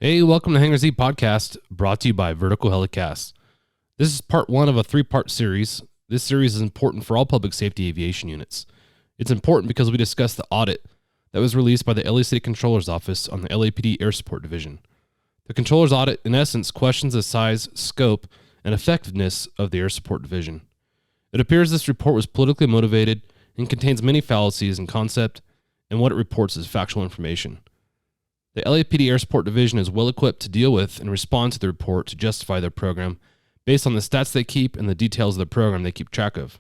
Hey, welcome to Hangar Z Podcast, brought to you by Vertical Helicast. This is part one of a three-part series. This series is important for all public safety aviation units. It's important because we discuss the audit that was released by the LA City Controller's Office on the LAPD Air Support Division. The Controller's audit, in essence, questions the size, scope, and effectiveness of the Air Support Division. It appears this report was politically motivated and contains many fallacies in concept, and what it reports is factual information. The LAPD Air Support Division is well equipped to deal with and respond to the report to justify their program based on the stats they keep and the details of the program they keep track of.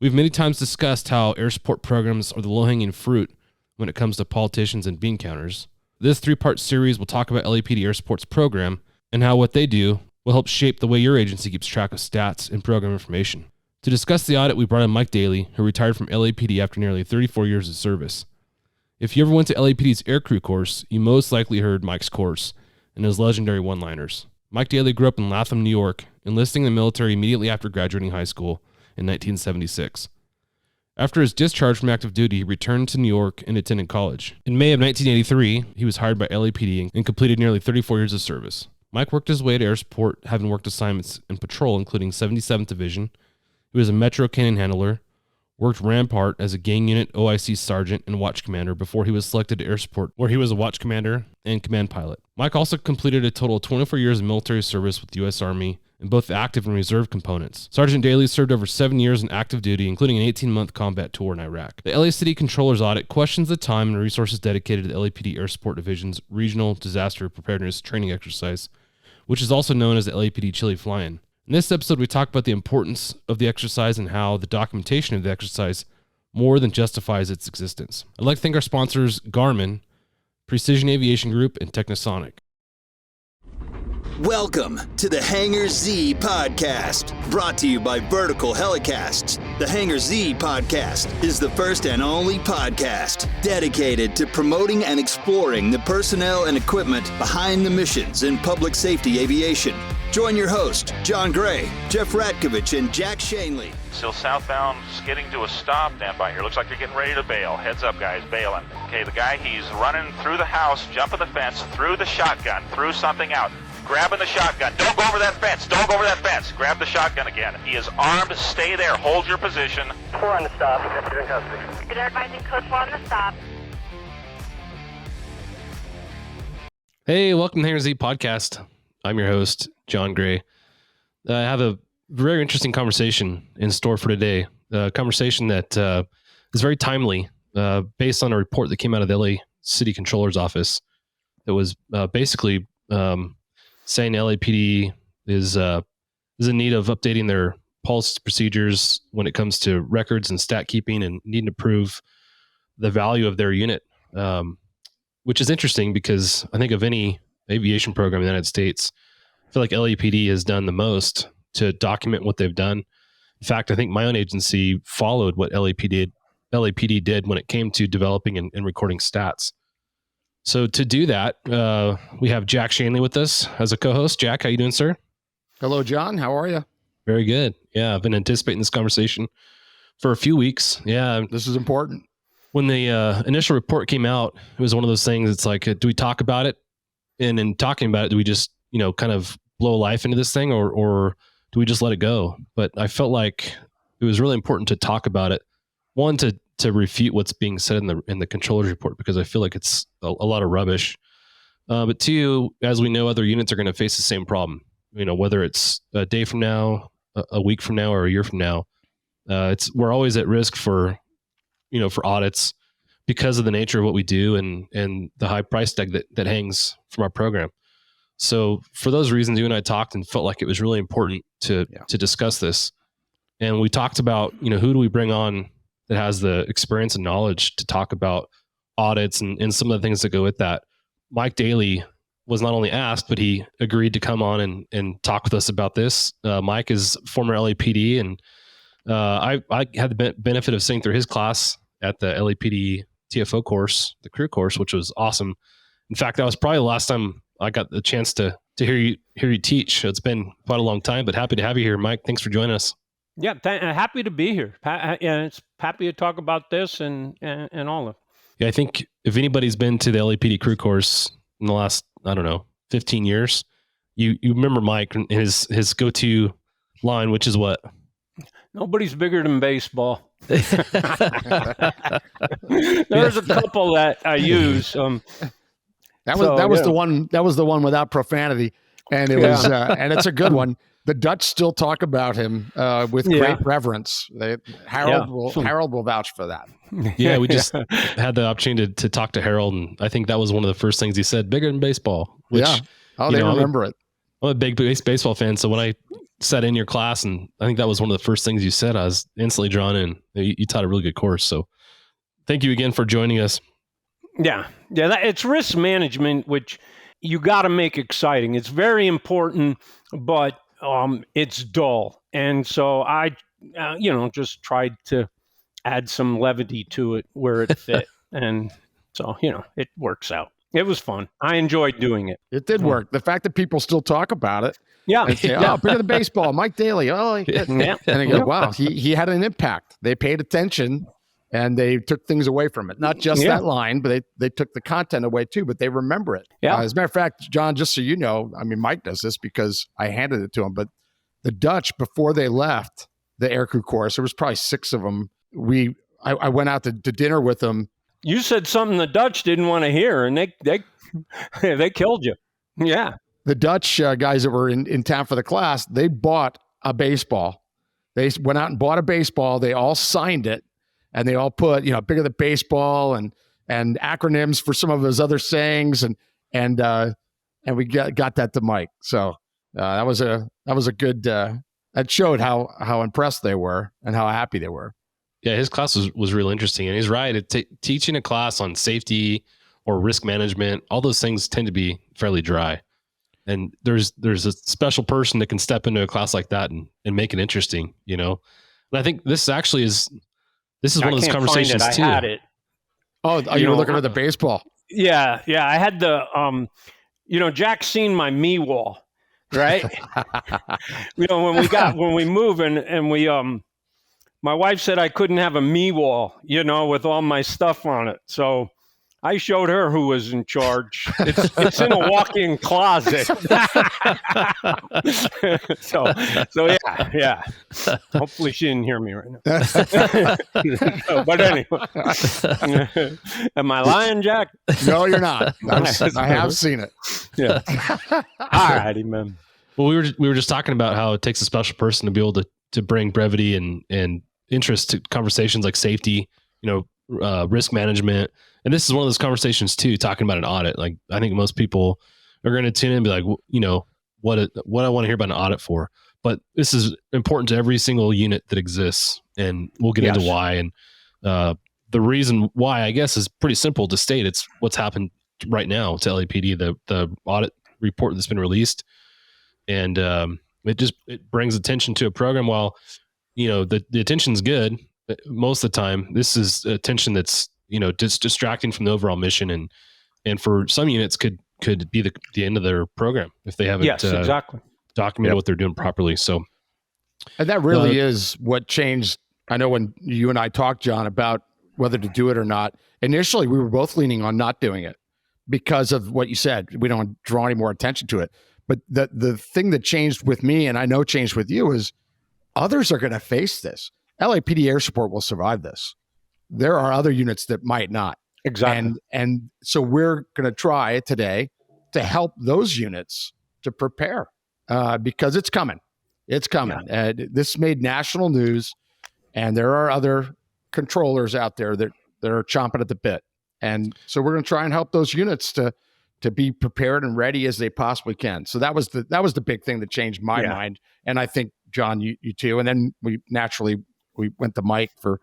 We've many times discussed how air support programs are the low-hanging fruit when it comes to politicians and bean counters. This three-part series will talk about LAPD Air Support's program and how what they do will help shape the way your agency keeps track of stats and program information. To discuss the audit, we brought in Mike Daly, who retired from LAPD after nearly 34 years of service. If you ever went to LAPD's aircrew course, you most likely heard Mike's course and his legendary one-liners. Mike Daly grew up in Latham, New York, enlisting in the military immediately after graduating high school in 1976. After his discharge from active duty, he returned to New York and attended college. In May of 1983, he was hired by LAPD and completed nearly 34 years of service. Mike worked his way to air support, having worked assignments in patrol, including 77th Division. He was a Metro Cannon handler, worked Rampart as a gang unit OIC sergeant and watch commander before he was selected to air support, where he was a watch commander and command pilot. Mike also completed a total of 24 years of military service with the U.S. Army in both the active and reserve components. Sergeant Daly served over 7 years in active duty, including an 18-month combat tour in Iraq. The LA City Controller's audit questions the time and resources dedicated to the LAPD Air Support Division's Regional Disaster Preparedness Training Exercise, which is also known as the LAPD Chili Fly-In. In this episode, we talk about the importance of the exercise and how the documentation of the exercise more than justifies its existence. I'd like to thank our sponsors, Garmin, Precision Aviation Group, and Technosonic. Welcome to the Hangar Z Podcast, brought to you by Vertical Helicasts. The Hangar Z Podcast is the first and only podcast dedicated to promoting and exploring the personnel and equipment behind the missions in public safety aviation. Join your host, John Gray, Jeff Ratkovich, and Jack Shanley. Still southbound, skidding to a stop. Stand by here. Looks like you're getting ready to bail. Heads up, guys, bailing. Okay, the guy, he's running through the house, jumping the fence, through the shotgun, through something out. Grabbing the shotgun. Don't go over that fence. Don't go over that fence. Grab the shotgun again. He is armed. Stay there. Hold your position. 4 on the stop. You're in custody. Good advising code 4 on the stop. Hey, welcome to Hangar Z Podcast. I'm your host, John Gray. I have a very interesting conversation in store for today. A conversation that is very timely, based on a report that came out of the LA City Controller's Office that was basically saying LAPD is in need of updating their policies, procedures when it comes to records and stat keeping, and needing to prove the value of their unit, which is interesting because I think of any aviation program in the United States, I feel like LAPD has done the most to document what they've done. In fact, I think my own agency followed what LAPD did when it came to developing and recording stats. So to do that, we have Jack Shanley with us as a co-host. Jack, how you doing, sir? Hello, John. How are you? Very good. Yeah, I've been anticipating this conversation for a few weeks. Yeah. This is important. When the initial report came out, it was one of those things. It's like, do we talk about it? And in talking about it, do we just, kind of blow life into this thing, or do we just let it go? But I felt like it was really important to talk about it. One, to refute what's being said in the controller's report, because I feel like it's a lot of rubbish. But two, as we know, other units are going to face the same problem. Whether it's a day from now, a week from now, or a year from now, we're always at risk for audits because of the nature of what we do and the high price tag that hangs from our program. So for those reasons, you and I talked and felt like it was really important to discuss this. And we talked about, who do we bring on that has the experience and knowledge to talk about audits and some of the things that go with that. Mike Daly was not only asked, but he agreed to come on and talk with us about this. Mike is former LAPD, and I had the benefit of sitting through his class at the LAPD TFO course, the crew course, which was awesome. In fact, that was probably the last time I got the chance to hear you teach. It's been quite a long time, but happy to have you here, Mike. Thanks for joining us. Yeah, happy to be here. It's happy to talk about this and all of it. Yeah, I think if anybody's been to the LAPD crew course in the last I don't know, 15 years. You remember Mike and his go-to line, which is what? Nobody's bigger than baseball. There's a couple that I use. That was the one. That was the one without profanity, and it was and it's a good one. The Dutch still talk about him with great reverence. Harold will vouch for that. Yeah, we just had the opportunity to talk to Harold, and I think that was one of the first things he said. Bigger than baseball. Which, they remember it. I'm a big baseball fan, so when I sat in your class, and I think that was one of the first things you said, I was instantly drawn in. You taught a really good course, so thank you again for joining us. Yeah, it's risk management, which you got to make exciting. It's very important, but it's dull, and so I, just tried to add some levity to it where it fit, and so it works out. It was fun. I enjoyed doing it. It did work. The fact that people still talk about it. Yeah. And say, bigger than baseball, Mike Daly. And they go, wow, he had an impact. They paid attention and they took things away from it. Not just that line, but they took the content away too, but they remember it. Yeah. As a matter of fact, John, just so you know, I mean, Mike does this because I handed it to him, but the Dutch, before they left the aircrew course, there was probably 6 of them. I went out to dinner with them. You said something the Dutch didn't want to hear, and they killed you. Yeah. The Dutch guys that were in town for the class, they bought a baseball. They went out and bought a baseball. They all signed it, and they all put, bigger than baseball and acronyms for some of his other sayings, and we got that to Mike. So that was a good. That showed how impressed they were and how happy they were. Yeah, his class was real interesting, and he's right. Teaching a class on safety or risk management, all those things tend to be fairly dry. And there's a special person that can step into a class like that and make it interesting, And I think this actually is one of those conversations too. I had it. Oh, you were looking at the baseball. Yeah. I had the Jack's seen my me wall, right? when we move and we my wife said I couldn't have a me wall, with all my stuff on it. So I showed her who was in charge. It's in a walk-in closet. so yeah. Hopefully she didn't hear me right now. But anyway, am I lying, Jack? No, you're not. I have seen it. Yeah. All righty, man. Well, we were just talking about how it takes a special person to be able to bring brevity and interest to conversations like safety, risk management. And this is one of those conversations too, talking about an audit. Like, I think most people are going to tune in and be like, what I want to hear about an audit for. But this is important to every single unit that exists. And we'll get into why. And the reason why, I guess, is pretty simple to state. It's what's happened right now to LAPD, the audit report that's been released. And it brings attention to a program. While, the attention's good, most of the time, this is attention that's, just distracting from the overall mission, and for some units could be the end of their program if they haven't exactly documented what they're doing properly. So, and that really is what changed. I know when you and I talked, John, about whether to do it or not. Initially, we were both leaning on not doing it because of what you said. We don't draw any more attention to it. But the thing that changed with me, and I know changed with you, is others are going to face this. LAPD Air Support will survive this. There are other units that might not. Exactly. And so we're going to try today to help those units to prepare because it's coming. It's coming. Yeah. This made national news, and there are other controllers out there that are chomping at the bit. And so we're going to try and help those units to be prepared and ready as they possibly can. So that was the big thing that changed my mind. And I think, John, you too. And then we went to Mike for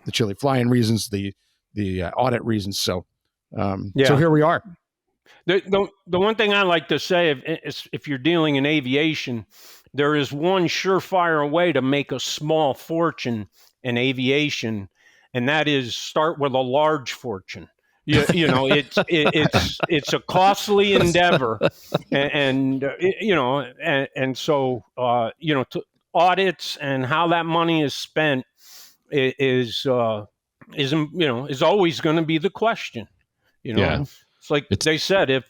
the chili flying reasons, the audit reasons. So, so here we are. The one thing I like to say is if you're dealing in aviation, there is one surefire way to make a small fortune in aviation, and that is start with a large fortune. It's a costly endeavor, and so audits and how that money is spent is always going to be the question. It's like they said,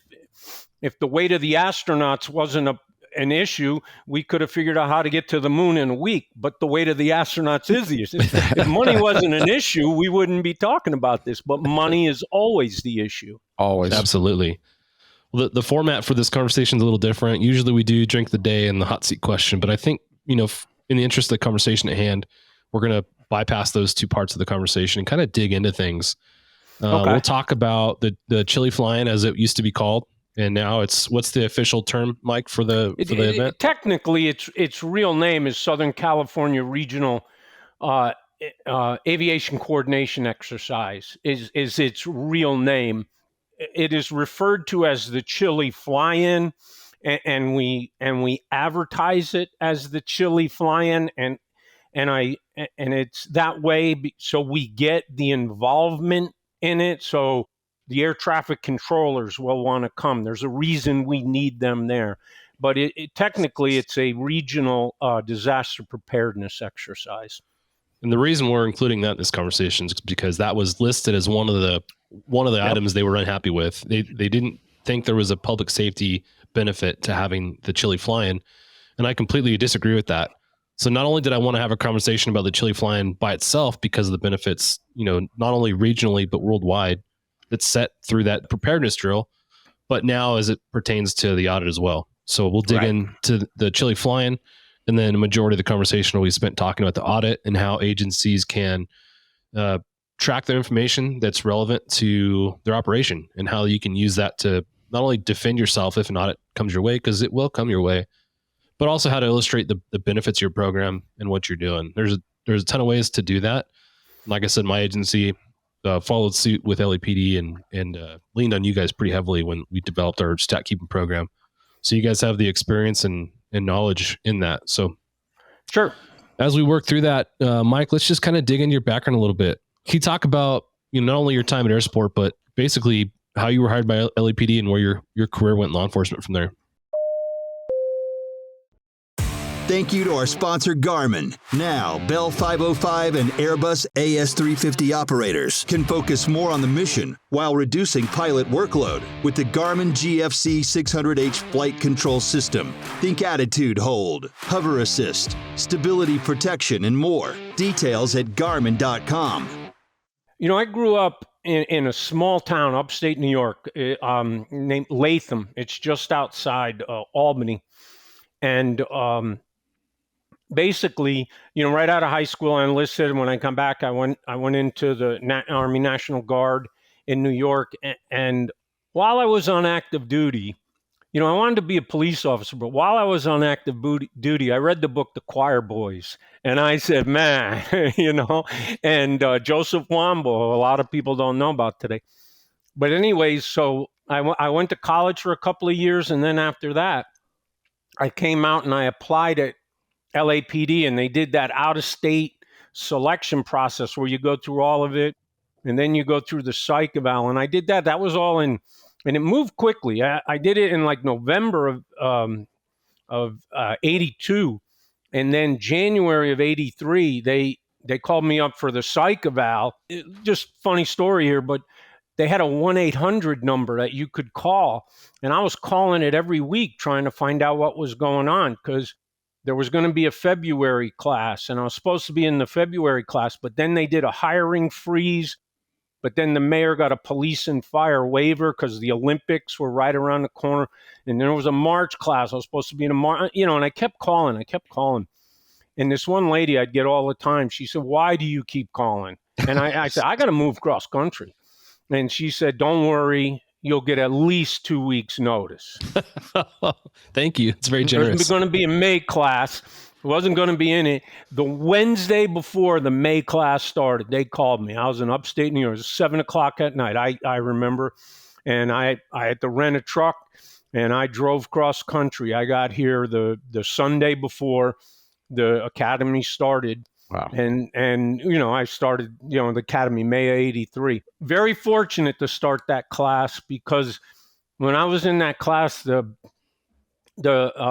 If the weight of the astronauts wasn't an issue, we could have figured out how to get to the moon in a week. But the weight of the astronauts is the issue. If money wasn't an issue, we wouldn't be talking about this. But money is always the issue. Always. Absolutely. Well, the format for this conversation is a little different. Usually we do drink the day and the hot seat question, but I think, in the interest of the conversation at hand, we're going to bypass those two parts of the conversation and kind of dig into things. Okay. We'll talk about the chili flying, as it used to be called. And now what's the official term, Mike, for the event? Technically, its real name is Southern California Regional Aviation Coordination Exercise is its real name. It is referred to as the Chili Fly-In, and we advertise it as the Chili Fly-In, and it's that way so we get the involvement in it. So the air traffic controllers will want to come. There's a reason we need them there. But technically, it's a regional disaster preparedness exercise. And the reason we're including that in this conversation is because that was listed as one of the items they were unhappy with. They didn't think there was a public safety benefit to having the chili fly-in, and I completely disagree with that. So not only did I want to have a conversation about the chili fly-in by itself because of the benefits, not only regionally but worldwide, that's set through that preparedness drill, but now as it pertains to the audit as well. So we'll dig into the chili fly-in, and then a majority of the conversation will be spent talking about the audit and how agencies can track their information that's relevant to their operation and how you can use that to not only defend yourself if an audit comes your way, because it will come your way, but also how to illustrate the benefits of your program and what you're doing. There's a ton of ways to do that. Like I said, my agency followed suit with LAPD and leaned on you guys pretty heavily when we developed our stat keeping program. So you guys have the experience and knowledge in that. So sure. As we work through that, Mike, let's just kind of dig into your background a little bit. Can you talk about not only your time at Air Support, but basically how you were hired by LAPD and where your career went in law enforcement from there? Thank you to our sponsor, Garmin. Now, Bell 505 and Airbus AS350 operators can focus more on the mission while reducing pilot workload with the Garmin GFC 600H flight control system. Think attitude hold, hover assist, stability protection, and more. Details at Garmin.com. I grew up in a small town upstate New York named Latham. It's just outside Albany. And basically, right out of high school, I enlisted. When I come back, I went into the Army National Guard in New York. And while I was on active duty, I wanted to be a police officer. But while I was on active duty, I read the book, The Choir Boys. And I said, man, and Joseph Wambo, a lot of people don't know about today. But anyways, so I went to college for a couple of years. And then after that, I came out and I applied at LAPD, and they did that out-of-state selection process where you go through all of it, and then you go through the psych eval. And I did that. That was all in, and it moved quickly. I did it in like November of 82, and then January of 83, they called me up for the psych eval. Just funny story here, but they had a 1-800 number that you could call, and I was calling it every week trying to find out what was going on, because there was going to be a February class, and I was supposed to be in the February class, but then they did a hiring freeze. But then the mayor got a police and fire waiver because the Olympics were right around the corner. And there was a March class. I was supposed to be in a March, and I kept calling. And this one lady I'd get all the time, she said, "Why do you keep calling?" And I said, "I got to move cross country." And she said, "Don't worry. You'll get at least 2 weeks notice." Thank you. It's very generous. It was going to be a May class. It wasn't going to be in it. The Wednesday before the May class started, they called me. I was in upstate New York. It was 7:00 at night, I remember. And I had to rent a truck, and I drove cross country. I got here the Sunday before the academy started. Wow. And I started, the academy May of 83. Very fortunate to start that class, because when I was in that class, the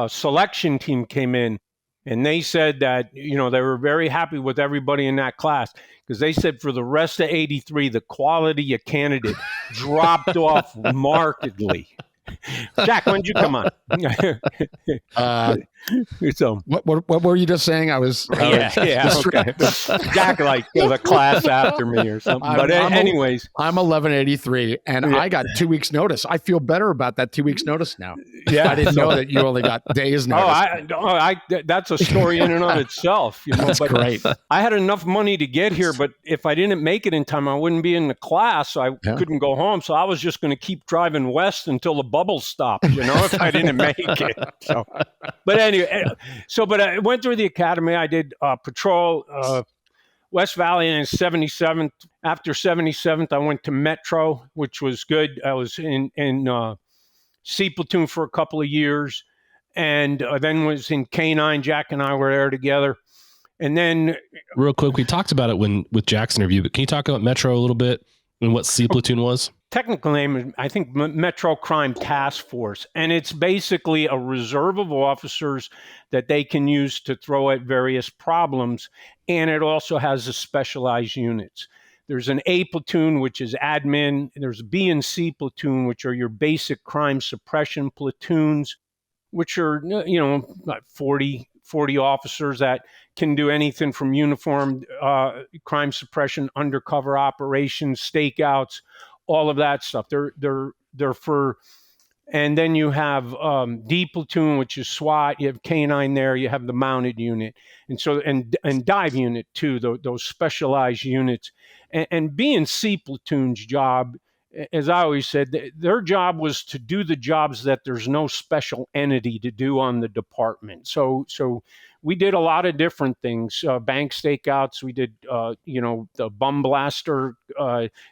selection team came in, and they said that, they were very happy with everybody in that class, because they said for the rest of 83, the quality of candidate dropped off markedly. Jack, when did you come on? So What were you just saying? okay. Jack like the class after me or something. But anyways, I'm 1183, and I got 2 weeks notice. I feel better about that 2 weeks notice now. Yeah, I didn't know that you only got days notice. That's a story in and of itself. That's great. I had enough money to get here, but if I didn't make it in time, I wouldn't be in the class. So I couldn't go home. So I was just going to keep driving west until the bubble stopped, if I didn't make it. So, but anyway, but I went through the academy. I did patrol, West Valley and 77th. After 77th, I went to Metro, which was good. I was in C platoon for a couple of years, and then was in K9. Jack and I were there together. And then, real quick, we talked about it with Jack's interview, but can you talk about Metro a little bit and what C platoon was? Technical name is, I think, Metro Crime Task Force, and it's basically a reserve of officers that they can use to throw at various problems, and it also has a specialized units. There's an A platoon, which is admin. There's B and C platoon, which are your basic crime suppression platoons, which are, about 40 officers that can do anything from uniformed crime suppression, undercover operations, stakeouts, all of that stuff. They're for, and then you have D platoon, which is SWAT. You have K9 there. You have the mounted unit, and so and dive unit too. Those specialized units, and B and C platoon's job, as I always said, their job was to do the jobs that there's no special entity to do on the department. So we did a lot of different things, bank stakeouts. We did, the bum blaster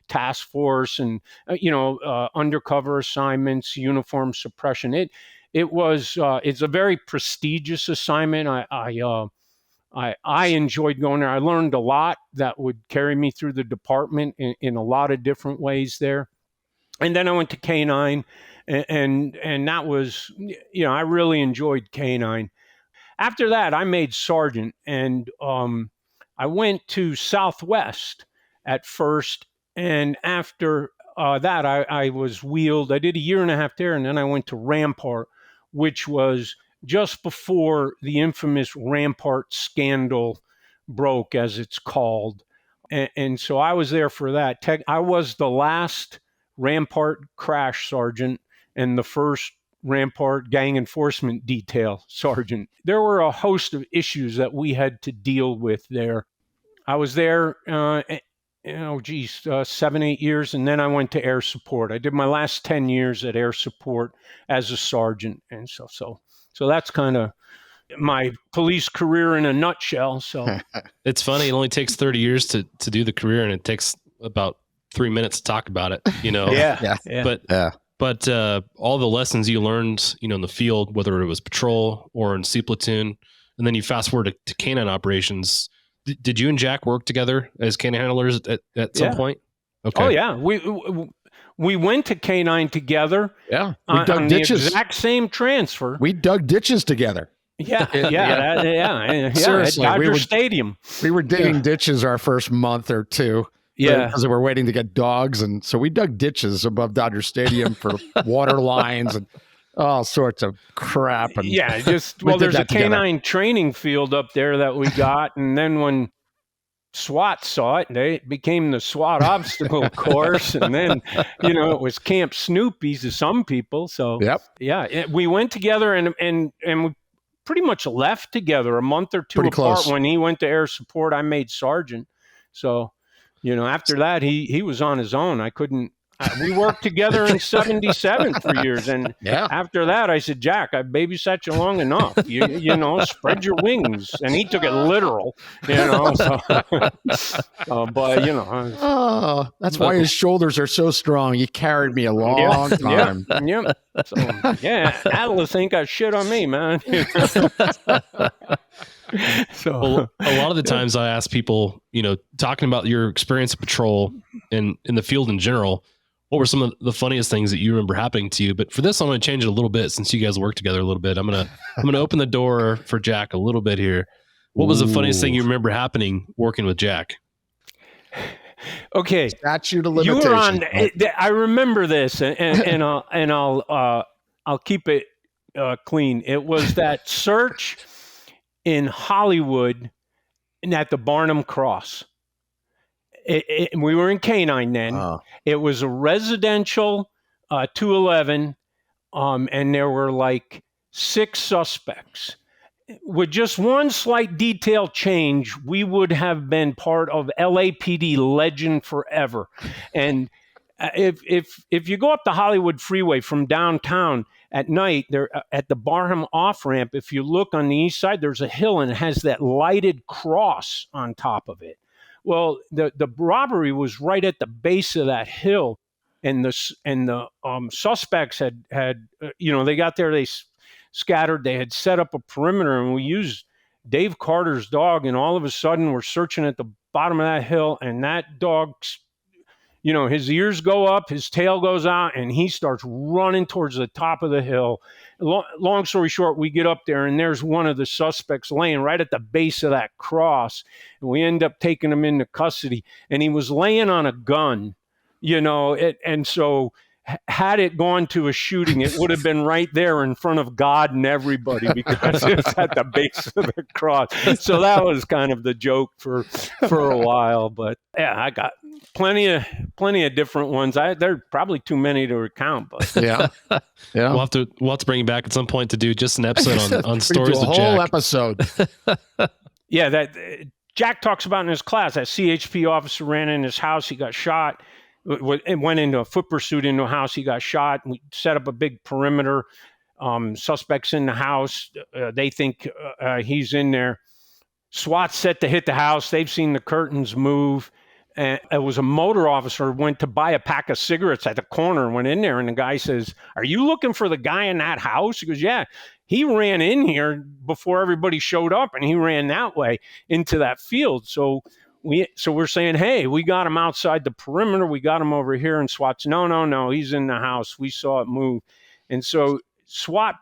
task force, and undercover assignments, uniform suppression. It's a very prestigious assignment. I enjoyed going there. I learned a lot that would carry me through the department in a lot of different ways there. And then I went to K9, and that was, I really enjoyed K9. After that, I made sergeant, and I went to Southwest at first. And after that, I was wheeled. I did a year and a half there, and then I went to Rampart, which was just before the infamous Rampart scandal broke, as it's called. And so I was there for that. I was the last Rampart crash sergeant and the first Rampart gang enforcement detail sergeant. There were a host of issues that we had to deal with there. I was there, 7-8 years, and then I went to air support. I did my last 10 years at air support as a sergeant, and so that's kind of my police career in a nutshell. So it's funny. It only takes 30 years to do the career, and it takes about 3 minutes to talk about it. But all the lessons you learned, in the field, whether it was patrol or in C platoon, and then you fast forward to canine operations. Did you and Jack work together as canine handlers at some point? Okay. Oh yeah, we went to K9 together. Yeah, we dug ditches. The exact same transfer. We dug ditches together. Yeah. Seriously, at Dodger Stadium. We were digging ditches our first month or two. Yeah, because we were waiting to get dogs, and so we dug ditches above Dodger Stadium for water lines and all sorts of crap. And there's a canine training field up there that we got, and then when SWAT saw it, it became the SWAT obstacle course, and then it was Camp Snoopy's to some people. So we went together, and we pretty much left together a month or two pretty apart. Close. When he went to air support, I made sergeant. So. After that, he was on his own. I couldn't. We worked together in 77 for years, and after that, I said, Jack, I babysat you long enough. You spread your wings, and he took it literal. So, that's why his shoulders are so strong. He carried me a long time. Yeah. So, Atlas ain't got shit on me, man. So a lot of the times I ask people, talking about your experience at patrol and in the field in general, what were some of the funniest things that you remember happening to you? But for this, I'm going to change it a little bit since you guys work together a little bit. I'm going to open the door for Jack a little bit here. What was the funniest thing you remember happening working with Jack? Okay. Statute of You limitations. were on. Right? I remember this, and I'll keep it clean. It was that search in Hollywood and at the Barnum Cross. We were in Canine then. Oh. It was a residential 211, and there were like 6 suspects. With just one slight detail change, we would have been part of LAPD legend forever. And if you go up the Hollywood freeway from downtown at night, there at the Barham off ramp, if you look on the east side, there's a hill and it has that lighted cross on top of it. Well, the robbery was right at the base of that hill, and the suspects had they got there, they scattered, they had set up a perimeter, and we used Dave Carter's dog, and all of a sudden we're searching at the bottom of that hill, and that dog, his ears go up, his tail goes out, and he starts running towards the top of the hill. Long story short, we get up there, and there's one of the suspects laying right at the base of that cross, and we end up taking him into custody, and he was laying on a gun, and so had it gone to a shooting, it would have been right there in front of God and everybody because it's at the base of the cross. So that was kind of the joke for a while. But yeah, I got plenty of different ones. There are probably too many to recount. But Yeah. We'll have to bring you back at some point to do just an episode on stories of Jack. A whole episode. Yeah, that Jack talks about in his class. That CHP officer ran in his house. He got shot. It went into a foot pursuit into a house. He got shot. We set up a big perimeter. Suspects in the house. They think he's in there. SWAT's set to hit the house. They've seen the curtains move. And it was a motor officer went to buy a pack of cigarettes at the corner, went in there, and the guy says, "Are you looking for the guy in that house?" He goes, "Yeah." He ran in here before everybody showed up, and he ran that way into that field. So we're saying, hey, we got him outside the perimeter. We got him over here. And SWAT's, no, he's in the house. We saw it move. And so SWAT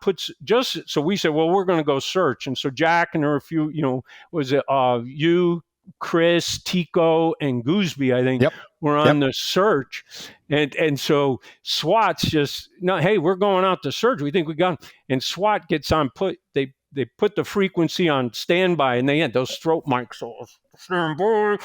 so we said, well, we're going to go search. And so Jack and there were a few, was it you, Chris, Tico, and Gooseby, I think, were on the search. And so SWAT's just, no, hey, we're going out to search. We think we got him. And SWAT gets on, they put the frequency on standby, and they had those throat mics. So stand by.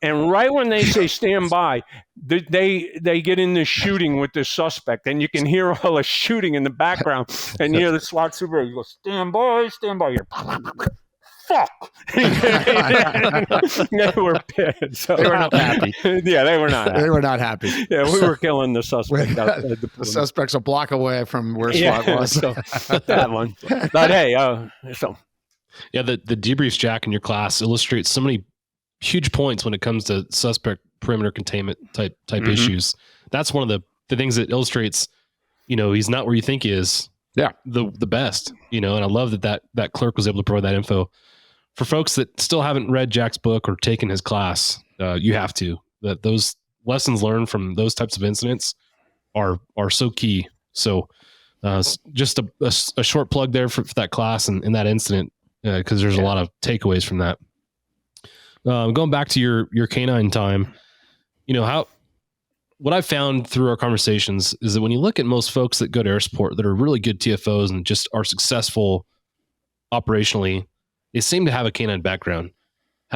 And right when they say stand by, they get in the shooting with the suspect, and you can hear all the shooting in the background. And you hear the SWAT supervisor go, stand by. You're, fuck. They were pissed. So, they were not happy. Yeah, they were not happy. They were not happy. Yeah, we were killing the suspect. The suspect's a block away from where SWAT was. So, that one. But hey, Yeah, the debriefs, Jack, in your class illustrates so many huge points when it comes to suspect perimeter containment type issues. That's one of the things that illustrates, he's not where you think he is. Yeah, the best, and I love that clerk was able to provide that info. For folks that still haven't read Jack's book or taken his class, you have to. That those lessons learned from those types of incidents are so key. So just a short plug there for that class and that incident, because there's a lot of takeaways from that. Going back to your canine time, what I've found through our conversations is that when you look at most folks that go to air support that are really good TFOs and just are successful operationally, they seem to have a canine background.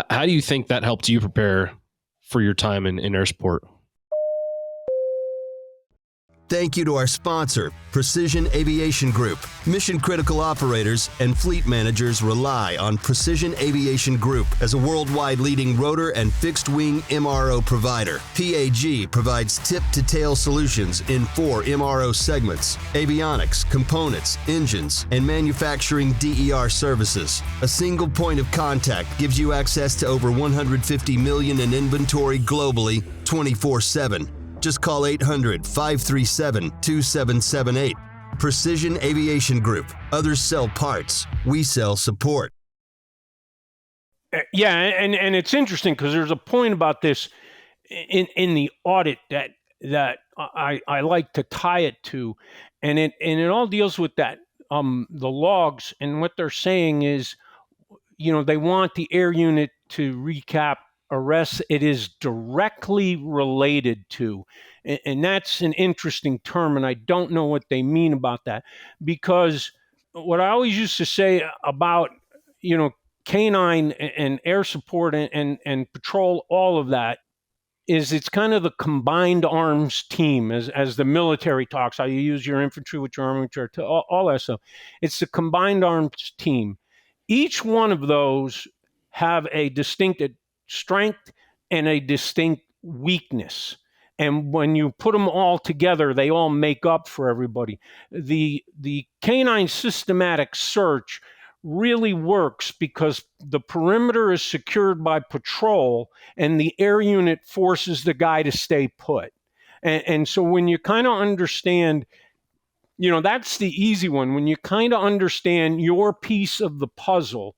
How do you think that helped you prepare for your time in air support? Thank you to our sponsor, Precision Aviation Group. Mission-critical operators and fleet managers rely on Precision Aviation Group as a worldwide leading rotor and fixed-wing MRO provider. PAG provides tip-to-tail solutions in 4 MRO segments: avionics, components, engines, and manufacturing DER services. A single point of contact gives you access to over 150 million in inventory globally, 24/7. Just call 800-537-2778. Precision Aviation Group. Others sell parts. We sell support. Yeah, and it's interesting because there's a point about this in the audit that I like to tie it to, and it all deals with that the logs, and what they're saying is, they want the air unit to recap arrests it is directly related to. And that's an interesting term, and I don't know what they mean about that. Because what I always used to say about, canine and air support and patrol, all of that, is it's kind of the combined arms team, as the military talks, how you use your infantry with your armament, all that stuff. It's the combined arms team. Each one of those have a distinct strength and a distinct weakness. And when you put them all together, they all make up for everybody. The canine systematic search really works because the perimeter is secured by patrol and the air unit forces the guy to stay put. And so when you kind of understand, that's the easy one. When you kind of understand your piece of the puzzle,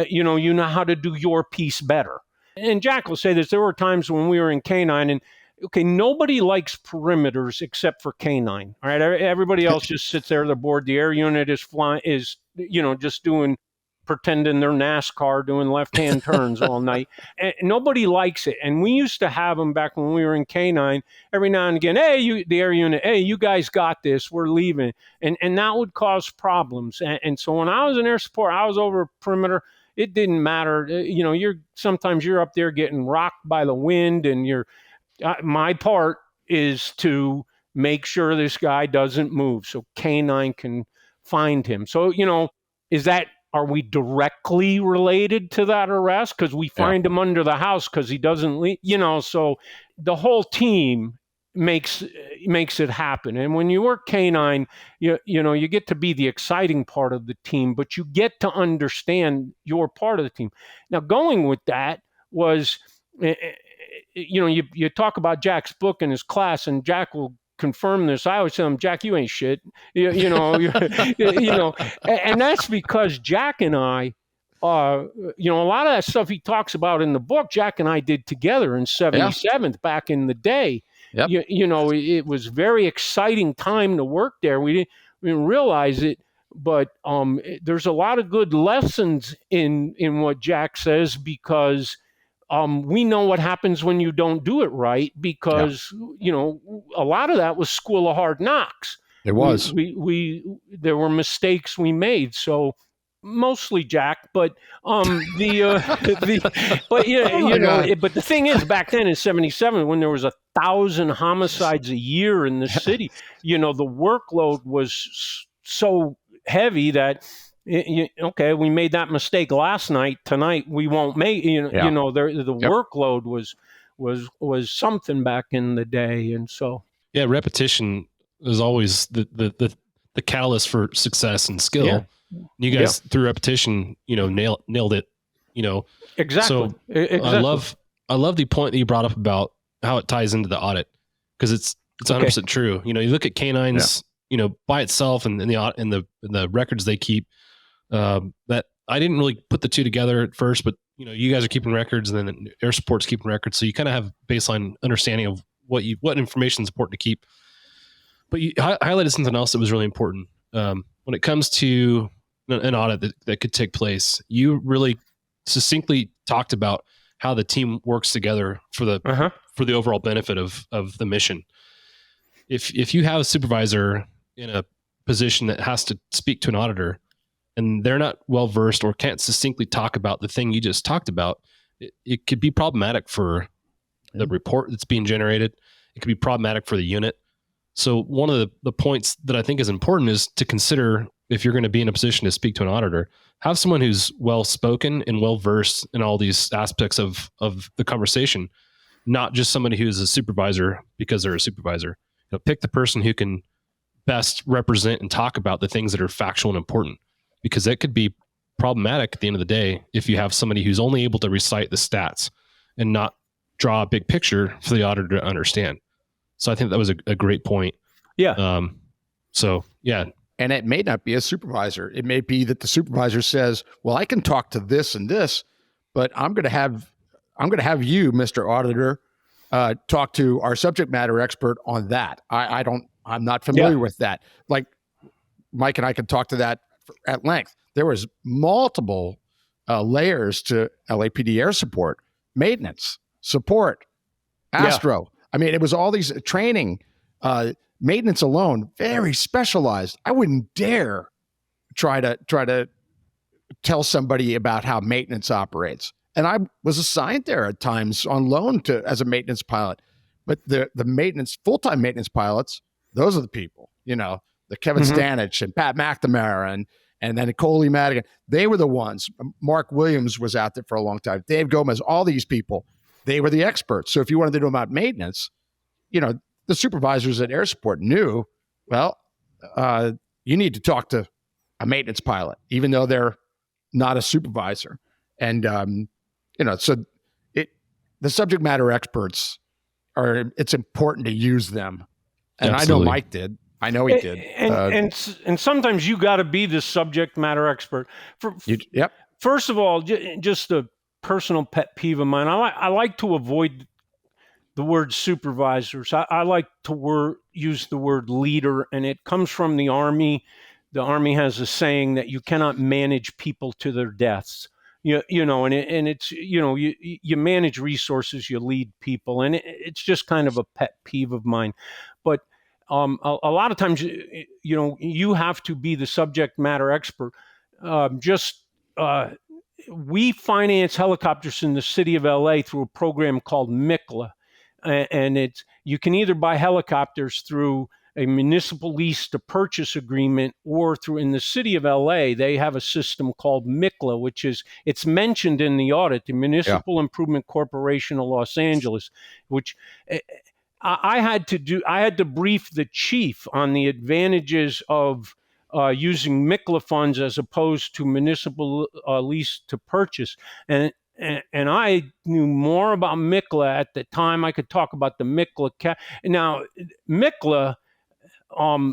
you know how to do your piece better. And Jack will say this, there were times when we were in canine and, okay, nobody likes perimeters except for canine. All right, everybody else just sits there, they're bored. The air unit is flying, just pretending they're NASCAR doing left-hand turns all night. And nobody likes it. And we used to have them back when we were in canine. Every now and again, hey, the air unit, hey, you guys got this. We're leaving, and that would cause problems. And so when I was in air support, I was over perimeter. It didn't matter. Sometimes you're up there getting rocked by the wind, and my part is to make sure this guy doesn't move so canine can find him. So, are we directly related to that arrest? Because we find him under the house because he doesn't leave, so the whole team makes it happen. And when you work canine, you get to be the exciting part of the team, but you get to understand your part of the team. Now, going with that was, you talk about Jack's book in his class, and Jack will confirm this. I always tell him, Jack, you ain't shit. And that's because Jack and I, a lot of that stuff he talks about in the book, Jack and I did together in 77th back in the day. Yep. It was very exciting time to work there. We didn't realize it, but there's a lot of good lessons in what Jack says, because we know what happens when you don't do it right, because, a lot of that was School of Hard Knocks. It was. There were mistakes we made. So mostly Jack, but but the thing is, back then in 77, when there was 1,000 homicides a year in the city, the workload was so heavy that, okay, we made that mistake last night. Tonight we won't make. The workload was something back in the day, and so repetition is always the catalyst for success and skill. Yeah. You guys through repetition, nailed it. Exactly. So exactly. I love the point that you brought up about how it ties into the audit, because it's 100% true. You look at canines, by itself and in the records they keep. That I didn't really put the two together at first, but you guys are keeping records, and then air support's keeping records, so you kind of have baseline understanding of what information is important to keep. But you highlighted something else that was really important when it comes to an audit that could take place. You really succinctly talked about how the team works together for the overall benefit of the mission. If you have a supervisor in a position that has to speak to an auditor, and they're not well versed or can't succinctly talk about the thing you just talked about, it could be problematic for the report that's being generated. It could be problematic for the unit. So one of the points that I think is important is to consider, if you're going to be in a position to speak to an auditor, have someone who's well spoken and well versed in all these aspects of the conversation, not just somebody who's a supervisor because they're a supervisor. Pick the person who can best represent and talk about the things that are factual and important, because that could be problematic at the end of the day if you have somebody who's only able to recite the stats and not draw a big picture for the auditor to understand. So I think that was a great point. Yeah. And it may not be a supervisor. It may be that the supervisor says, well, I can talk to this and this, but I'm going to have you, Mr. Auditor, talk to our subject matter expert on that. I'm not familiar with that. Like Mike and I could talk to that at length. There was multiple layers to LAPD air support. maintenance, support, astro. I mean, it was all these training, maintenance alone, very specialized. I wouldn't dare try to tell somebody about how maintenance operates. And I was assigned there at times on loan as a maintenance pilot. But the maintenance, full-time maintenance pilots, those are the people, the Kevin Stanich and Pat McNamara and then Coley Madigan. They were the ones. Mark Williams was out there for a long time. Dave Gomez, all these people, they were the experts. So if you wanted to know about maintenance, the supervisors at Air Support knew, well, you need to talk to a maintenance pilot, even though they're not a supervisor. And, so the subject matter experts it's important to use them. And Absolutely. I know Mike did. I know he did. And sometimes you got to be the subject matter expert. Yep. First of all, just a personal pet peeve of mine. I like to avoid the word supervisors. I like to use the word leader, and it comes from the Army. The Army has a saying that you cannot manage people to their deaths. And it's, you manage resources, you lead people, and it's just kind of a pet peeve of mine. But a lot of times, you have to be the subject matter expert. We finance helicopters in the city of LA through a program called MICLA, and you can either buy helicopters through a municipal lease to purchase agreement, or through, in the city of LA, they have a system called MICLA, which it's mentioned in the audit, the Municipal Improvement Corporation of Los Angeles, which I had to brief the chief on the advantages of using MICLA funds as opposed to municipal lease to purchase. And I knew more about MICLA at the time. I could talk about the MICLA. Now, MICLA,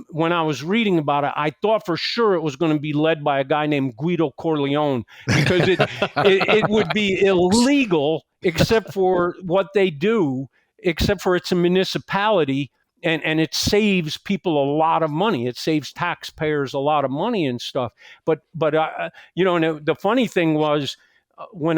when I was reading about it, I thought for sure it was going to be led by a guy named Guido Corleone, because it would be illegal except for what they do, except for it's a municipality, and it saves people a lot of money. It saves taxpayers a lot of money and stuff. But and the funny thing was, when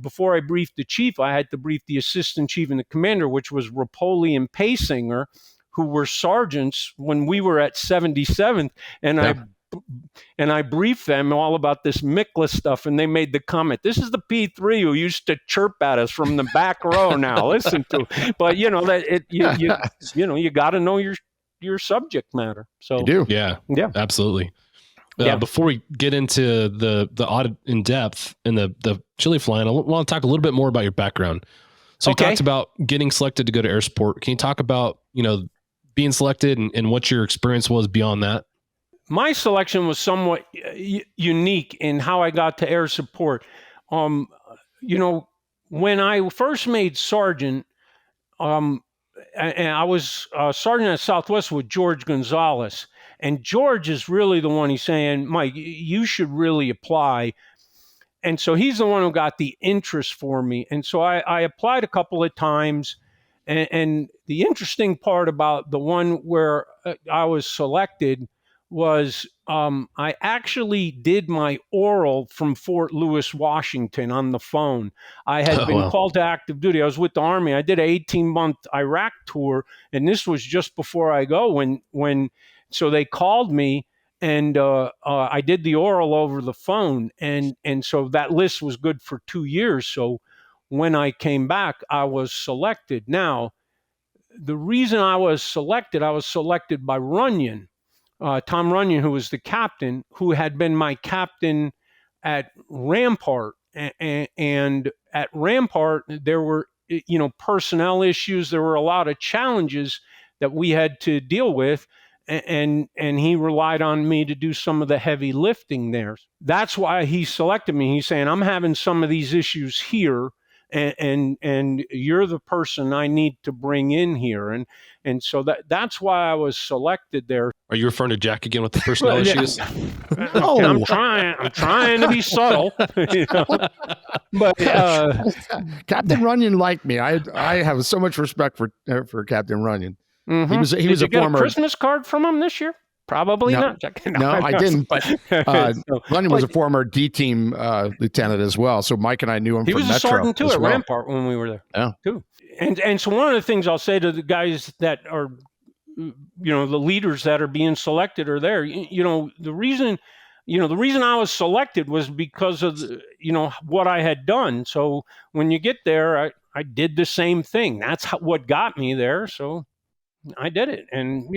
before I briefed the chief, I had to brief the assistant chief and the commander, which was Rapoli and Paysinger, who were sergeants when we were at 77th, and I briefed them all about this MICLA stuff, and they made the comment, "This is the P3 who used to chirp at us from the back row. Now listen to," but you got to know your subject matter. So you do, yeah, absolutely. Before we get into the audit in depth and the chili flying, I want to talk a little bit more about your background. So you talked about getting selected to go to Air Support. Can you talk about being selected and what your experience was beyond that? My selection was somewhat unique in how I got to Air Support. When I first made sergeant, and I was sergeant at Southwest with George Gonzalez. And George is really the one, he's saying, "Mike, you should really apply." And so he's the one who got the interest for me. And so I applied a couple of times. And the interesting part about the one where I was selected was I actually did my oral from Fort Lewis, Washington on the phone. I had been called to active duty. I was with the Army. I did an 18-month Iraq tour, and this was just before I go. So they called me, and I did the oral over the phone, and so that list was good for 2 years. So when I came back, I was selected. Now, the reason I was selected by Runyon, Tom Runyon, who was the captain, who had been my captain at Rampart. And at Rampart, there were, personnel issues. There were a lot of challenges that we had to deal with. And he relied on me to do some of the heavy lifting there. That's why he selected me. He's saying, "I'm having some of these issues here, and you're the person I need to bring in here." And so that's why I was selected there. Are you referring to Jack again with the personnel issues? No, I'm trying to be subtle. But Captain Runyon liked me. I have so much respect for Captain Runyon. Mm-hmm. He was Did you a get former a Christmas card from him this year? Probably No. not. No, I didn't. But Lenny was a former D team lieutenant as well. So Mike and I knew him he from was a Metro sergeant too as at well. Rampart when we were there. Yeah. Too. And so one of the things I'll say to the guys that are, the leaders that are being selected are there. The reason I was selected was because of what I had done. So when you get there, I did the same thing. That's what got me there. So I did it, and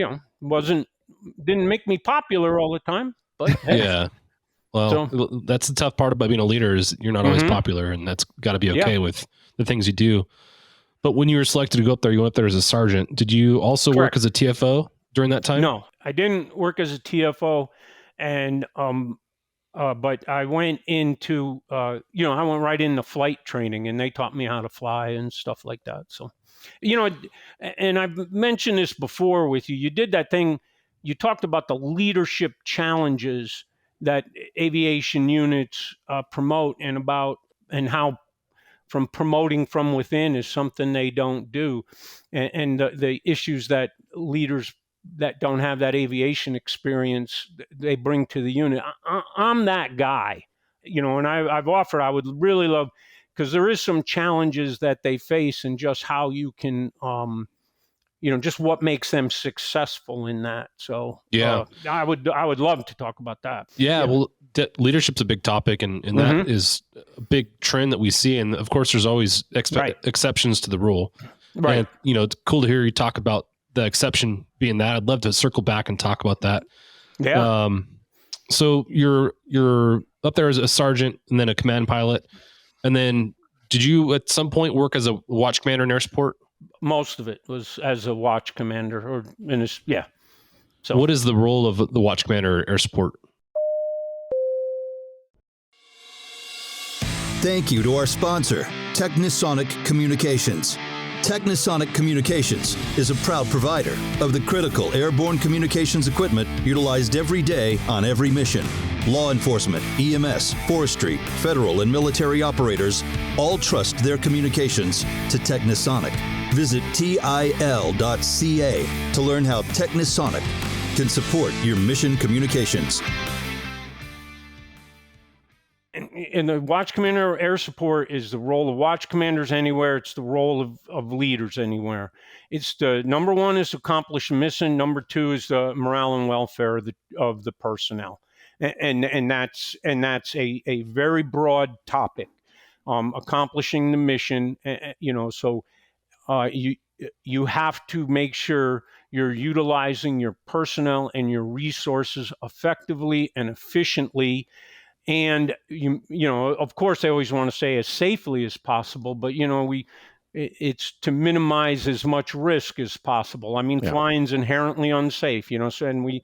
didn't make me popular all the time, but hey. Yeah. Well, that's the tough part about being a leader is you're not always popular, and that's got to be okay with the things you do. But when you were selected to go up there, you went up there as a sergeant. Did you also work as a TFO during that time? No, I didn't work as a TFO, and but I went into I went right into flight training, and they taught me how to fly and stuff like that. So, and I've mentioned this before with you. You did that thing. You talked about the leadership challenges that aviation units promote, and how from promoting from within is something they don't do, and the issues that leaders that don't have that aviation experience they bring to the unit. I'm that guy, and I've offered. I would really love, because there is some challenges that they face, and just how you can, just what makes them successful in that. So I would love to talk about that. Yeah. Well, leadership's a big topic, and that is a big trend that we see. And of course, there's always exceptions to the rule. Right. And, it's cool to hear you talk about the exception being that. I'd love to circle back and talk about that. Yeah. So you're up there as a sergeant and then a command pilot. And then did you at some point work as a watch commander in air support? Most of it was as a watch commander So what is the role of the watch commander air support? Thank you to our sponsor, Technisonic Communications. Technisonic Communications is a proud provider of the critical airborne communications equipment utilized every day on every mission. Law enforcement, EMS, forestry, federal and military operators all trust their communications to Technisonic. Visit TIL.ca to learn how Technisonic can support your mission communications. And the watch commander air support is the role of watch commanders anywhere. It's the role of leaders anywhere. It's the number one is to accomplish the mission. Number two is the morale and welfare of the personnel. And that's a very broad topic. Accomplishing the mission, so you have to make sure you're utilizing your personnel and your resources effectively and efficiently. And of course, I always want to say as safely as possible, but it's to minimize as much risk as possible. I mean, flying's inherently unsafe, so, and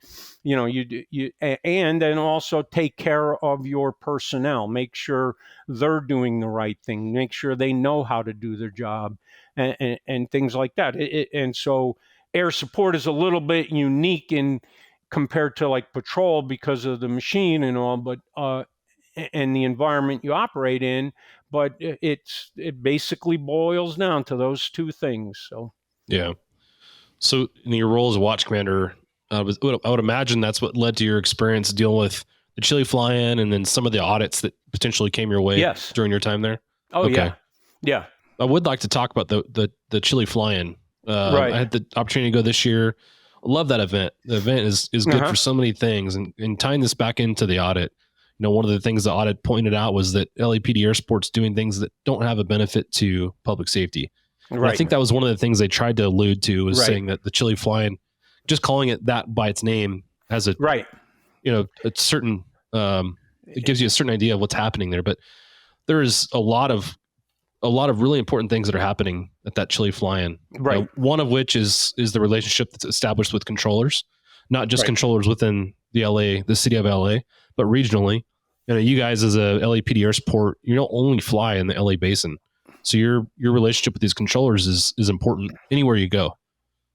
and then also take care of your personnel, make sure they're doing the right thing, make sure they know how to do their job, and things like that. And so air support is a little bit unique compared to like patrol because of the machine and all, but and the environment you operate in, but it basically boils down to those two things. So So in your role as a watch commander, I would imagine that's what led to your experience dealing with the Chile fly-in and then some of the audits that potentially came your way during your time there. Oh, okay. Yeah. I would like to talk about the Chile fly-in. I had the opportunity to go this year. I love that event. The event is good for so many things, and tying this back into the audit. One of the things the audit pointed out was that LAPD Air Support's doing things that don't have a benefit to public safety. Right. I think that was one of the things they tried to allude to was saying that the Chile fly-in, just calling it that by its name, has a certain it gives you a certain idea of what's happening there. But there is a lot of really important things that are happening at that Chile fly-in. Right. One of which is the relationship that's established with controllers, not just controllers within the city of LA, but regionally. You guys as a LAPD Air Support, you don't only fly in the LA basin. So your relationship with these controllers is important anywhere you go.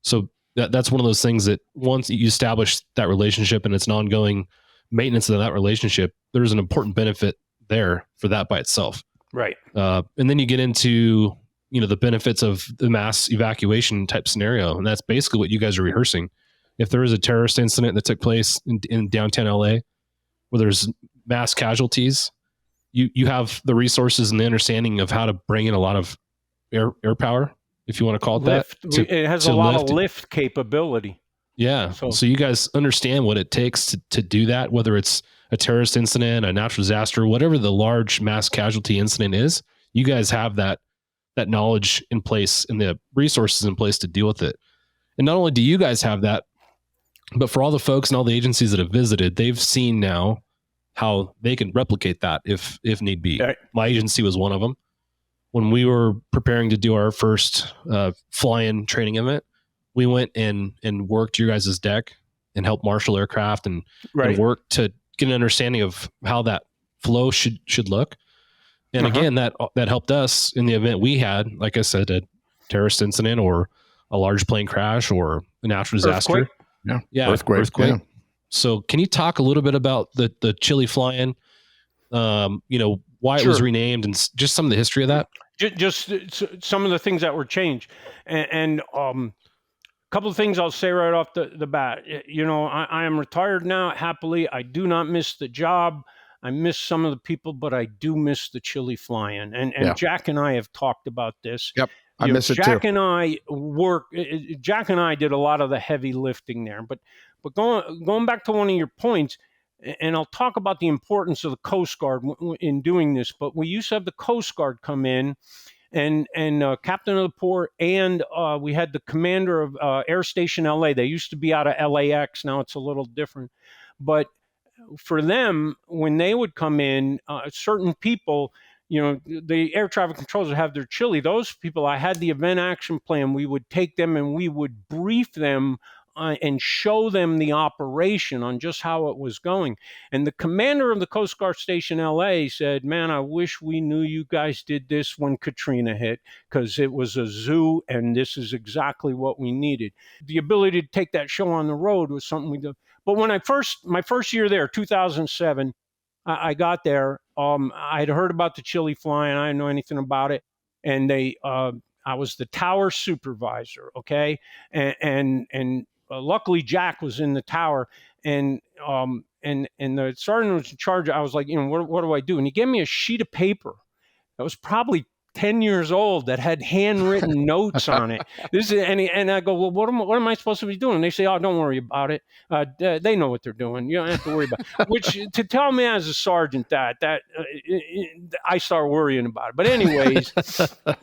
So that's one of those things that once you establish that relationship and it's an ongoing maintenance of that relationship, there's an important benefit there for that by itself. Right. And then you get into, the benefits of the mass evacuation type scenario. And that's basically what you guys are rehearsing if there is a terrorist incident that took place in downtown LA where there's mass casualties, you have the resources and the understanding of how to bring in a lot of air power, if you want to call it Lift. that. It has a lot of lift capability. Yeah. So you guys understand what it takes to do that, whether it's a terrorist incident, a natural disaster, whatever the large mass casualty incident is, you guys have that knowledge in place and the resources in place to deal with it. And not only do you guys have that, but for all the folks and all the agencies that have visited, they've seen now how they can replicate that if need be. Right. My agency was one of them. When we were preparing to do our first fly-in training event, we went and worked your guys' deck and helped marshal aircraft and work to get an understanding of how that flow should look. And again, that helped us in the event we had, like I said, a terrorist incident or a large plane crash or a natural disaster. Earthquake. Yeah. So can you talk a little bit about the Chili fly-in, why it was renamed and just some of the history of that? Just some of the things that were changed. And a couple of things I'll say right off the bat. I am retired now, happily. I do not miss the job. I miss some of the people, but I do miss the Chili fly-in. And Jack and I have talked about this. Yep. I miss it too. Jack and I did a lot of the heavy lifting there. But going back to one of your points, and I'll talk about the importance of the Coast Guard in doing this, but we used to have the Coast Guard come in and captain of the port, and we had the commander of Air Station LA. They used to be out of LAX. Now it's a little different. But for them, when they would come in, certain people, the air traffic controllers would have their Chili. Those people, I had the event action plan. We would take them and we would brief them and show them the operation on just how it was going. And the commander of the Coast Guard Station LA said, man, I wish we knew you guys did this when Katrina hit, because it was a zoo and this is exactly what we needed. The ability to take that show on the road was something we did. But when my first year there, 2007, I got there, I'd heard about the Chili fly-in. I didn't know anything about it. And I was the tower supervisor. Okay. And luckily Jack was in the tower, and the sergeant was in charge. I was like, what do I do? And he gave me a sheet of paper that was probably 10 years old that had handwritten notes on it. And I go, well, what am I supposed to be doing? And they say, oh, don't worry about it. They know what they're doing. You don't have to worry about it. Which, to tell me as a sergeant that I start worrying about it. But anyways,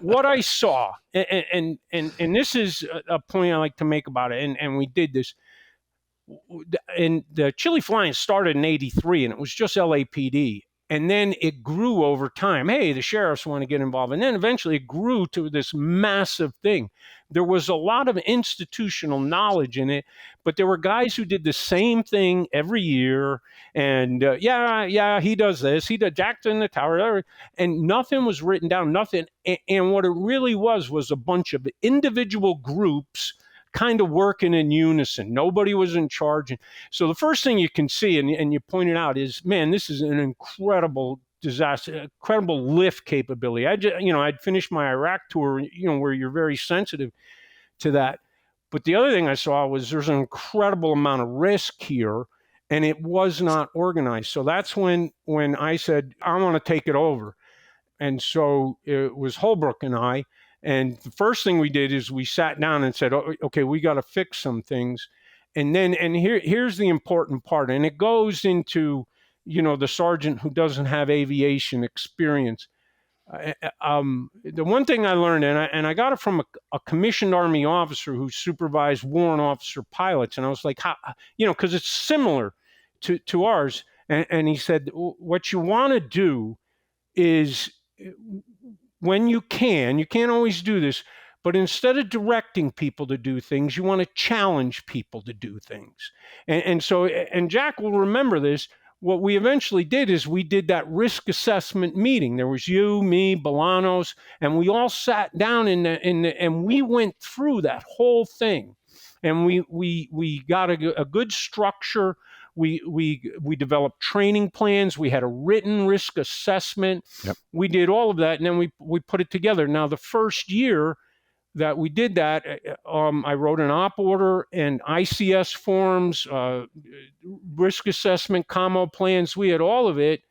what I saw, and this is a point I like to make about it, and we did this. And the Chili flying started in '83, and it was just LAPD. And then it grew over time. Hey, the sheriffs want to get involved. And then eventually it grew to this massive thing. There was a lot of institutional knowledge in it, but there were guys who did the same thing every year. And he does this. He does Jack's in the tower. And nothing was written down, nothing. And what it really was a bunch of individual groups kind of working in unison. Nobody was in charge. And so the first thing you can see, and you pointed out, is, man, this is an incredible disaster, incredible lift capability. I'd finished my Iraq tour, where you're very sensitive to that. But the other thing I saw was there's an incredible amount of risk here, and it was not organized. So that's when I said, I want to take it over. And so it was Holbrook and I. And the first thing we did is we sat down and said, okay, we got to fix some things. And here's the important part. And it goes into, the sergeant who doesn't have aviation experience. The one thing I learned, and I got it from a commissioned Army officer who supervised warrant officer pilots. And I was like, how, because it's similar to ours. And he said, what you want to do is, when you can't always do this, but instead of directing people to do things, you want to challenge people to do things. And Jack will remember this. What we eventually did is we did that risk assessment meeting. There was you, me, Bolanos, and we all sat down and we went through that whole thing. And we got a good structure. We developed training plans. We had a written risk assessment. Yep. We did all of that, and then we put it together. Now, the first year, that we did that, I wrote an op order and ICS forms, risk assessment, commo plans. We had all of it,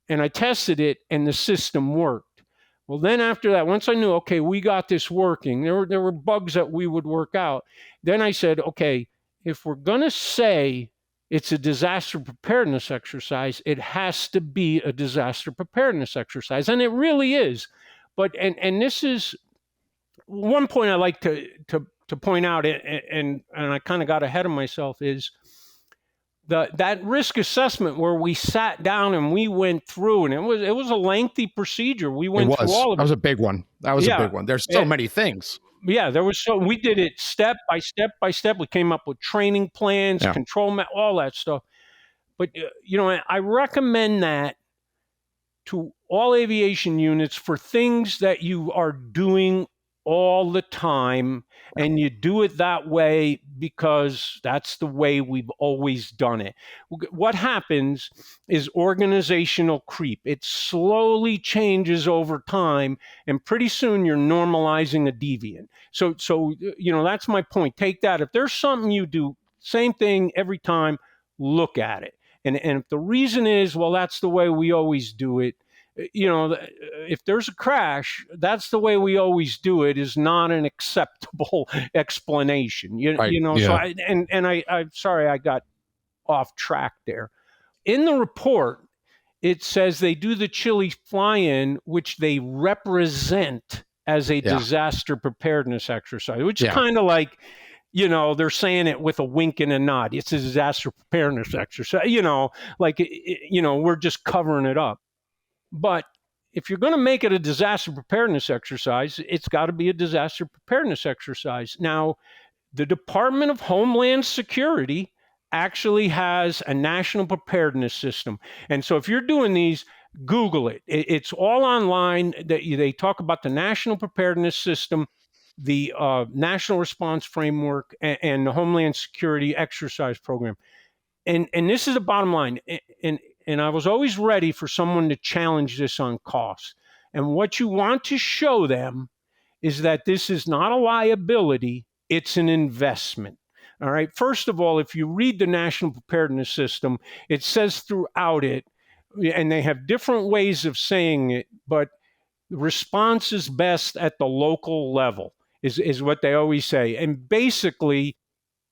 and I tested it, and the system worked. Well, then after that, once I knew, okay, we got this working, there were bugs that we would work out. Then I said, okay, if we're going to say it's a disaster preparedness exercise, it has to be a disaster preparedness exercise. And it really is. But, and this is one point I like to point out, and I kind of got ahead of myself, is that risk assessment where we sat down and we went through, and it was a lengthy procedure. We went through all of it. That was a big one. There's so many things. Yeah, we did it step by step by step. We came up with training plans, control, all that stuff. But, I recommend that to all aviation units for things that you are doing all the time, and you do it that way because that's the way we've always done it. What happens is organizational creep. It slowly changes over time, and pretty soon you're normalizing a deviant. So that's my point. Take that. If there's something you do, same thing every time, look at it. And if the reason is, well, that's the way we always do it, if there's a crash, that's the way we always do it is not an acceptable explanation. So I'm sorry I got off track there. In the report, it says they do the Chile fly-in, which they represent as a disaster preparedness exercise, which is kind of like, they're saying it with a wink and a nod. It's a disaster preparedness exercise, we're just covering it up. But if you're going to make it a disaster preparedness exercise, it's got to be a disaster preparedness exercise. Now, the Department of Homeland Security actually has a national preparedness system. And so if you're doing these, Google it. It's all online. They talk about the national preparedness system, the national response framework, and the Homeland Security exercise program. And this is the bottom line. And I was always ready for someone to challenge this on cost. And what you want to show them is that this is not a liability, it's an investment. All right. First of all, if you read the National Preparedness System, it says throughout it, and they have different ways of saying it, but response is best at the local level, is what they always say. And basically,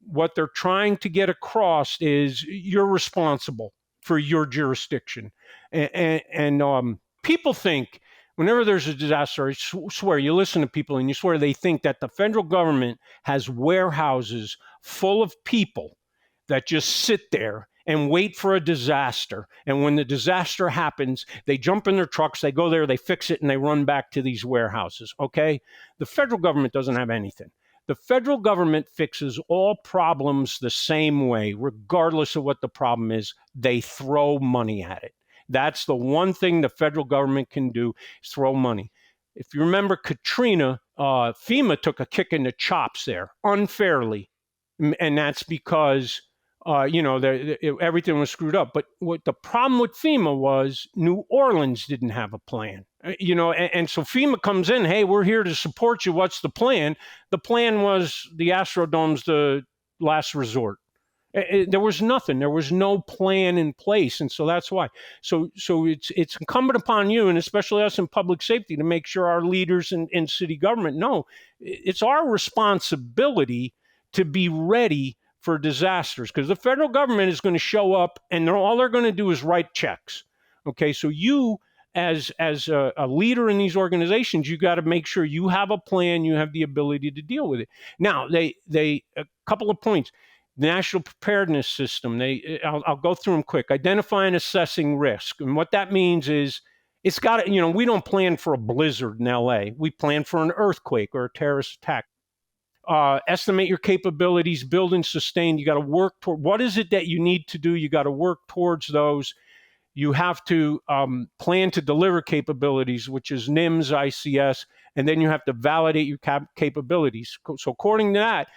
what they're trying to get across is you're responsible for your jurisdiction. And people think whenever there's a disaster, I swear, you listen to people and you swear they think that the federal government has warehouses full of people that just sit there and wait for a disaster. And when the disaster happens, they jump in their trucks, they go there, they fix it, and they run back to these warehouses, okay? The federal government doesn't have anything. The federal government fixes all problems the same way, regardless of what the problem is. They throw money at it. That's the one thing the federal government can do, is throw money. If you remember Katrina, FEMA took a kick in the chops there unfairly. And that's because, everything was screwed up. But what the problem with FEMA was, New Orleans didn't have a plan. And so FEMA comes in, hey, we're here to support you. What's the plan? The plan was the Astrodome's the last resort. There was nothing. There was no plan in place. And so that's why. So it's incumbent upon you, and especially us in public safety, to make sure our leaders in city government know it's our responsibility to be ready for disasters, because the federal government is going to show up and all they're going to do is write checks. Okay, so you as a leader in these organizations, you got to make sure you have a plan, you have the ability to deal with it. Now, they a couple of points. The National Preparedness System, I'll go through them quick. Identify and assessing risk. And what that means is it's got to, we don't plan for a blizzard in LA. We plan for an earthquake or a terrorist attack. Estimate your capabilities, build and sustain. You got to work toward, what is it that you need to do? You got to work towards those. You have to plan to deliver capabilities, which is NIMS, ICS, and then you have to validate your capabilities. So according to that,